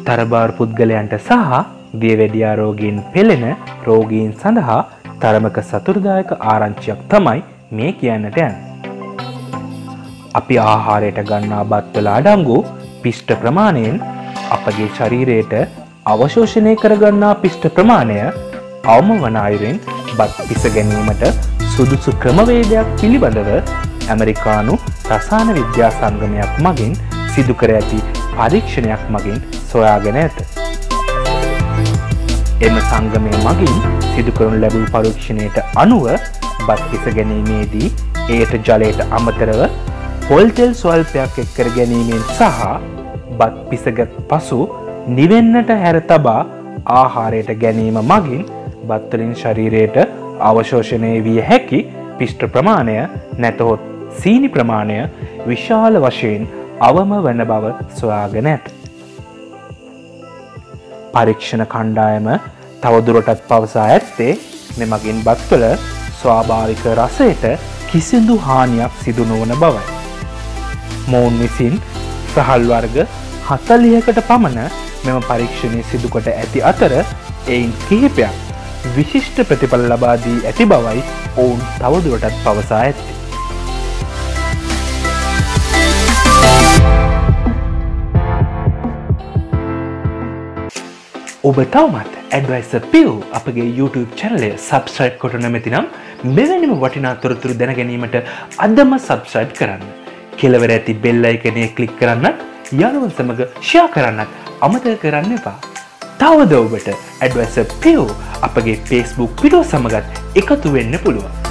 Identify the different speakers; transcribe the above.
Speaker 1: තරබාරු පුද්ගලයන්ට සහ දියවැඩියා රෝගීන් පෙළෙන රෝගීන් සඳහා තරමක සතුටුදායක ආරංචියක් තමයි මේ කියන්නට යන්නේ. අපි ආහාරයට ගන්නා බත්වල අඩංගු පිෂ්ඨ ප්‍රමාණයෙන් අපගේ ශරීරයට අවශෝෂණය කරගන්නා පිෂ්ඨ ප්‍රමාණය අවම වන අයුරින් බත් පිස ගැනීමට සුදුසු ක්‍රමවේදයක් පිළිබඳව ඇමරිකානු රසායන විද්‍යා සංගමයක් මගින් සිදු කර ඇති පරීක්ෂණයක් මගින් සොයාගෙන ඇත. එම සංගමය මගින් සිදු කරනු ලැබූ පරීක්ෂණයට අනුව බත් පිස ගැනීමේදී එයට ජලයට අමතරව පොල් තෙල් ස්වල්පයක් එක් කර ගැනීමෙන් සහ බත් පිසගත් පසු නිවෙන්නට හැර තබා ආහාරයට ගැනීම මගින් බත් වලින් ශරීරයට අවශෝෂණය විය හැකි පිෂ්ඨ ප්‍රමාණය නැතහොත් සීනි ප්‍රමාණය විශාල වශයෙන් අවම වන බව සොයාගෙන ඇත. පරීක්ෂණ කණ්ඩායම තවදුරටත් පවසා ඇත්තේ මෙමගින් බත්වල ස්වාභාවික රසයට කිසිදු හානියක් සිදු නොවන බවයි. මොවුන් විසින් සහල් වර්ග 40කට පමණ මෙම පරීක්ෂණය සිදු කොට ඇති අතර එයින් කිහිපයක් විශිෂ්ට ප්‍රතිඵල ලබා දී ඇති බවයි ඔවුන් තවදුරටත් පවසා ඇත්තේ. ඔබ තවමත් ඇඩ්වයිසර් පියු අපගේ YouTube channel එක subscribe කොට නැමැති නම් මෙවැනිම වටිනා තොරතුරු දැන ගැනීමට අදම subscribe කරන්න. කෙළවර ඇති bell icon එක click කරන්නත් යාළුවන් සමග share කරන්නත් අමතක කරන්න එපා. තවද ඔබට ඇඩ්වයිසර් පියු අපගේ Facebook පිටුව සමගත් එකතු වෙන්න පුළුවන්.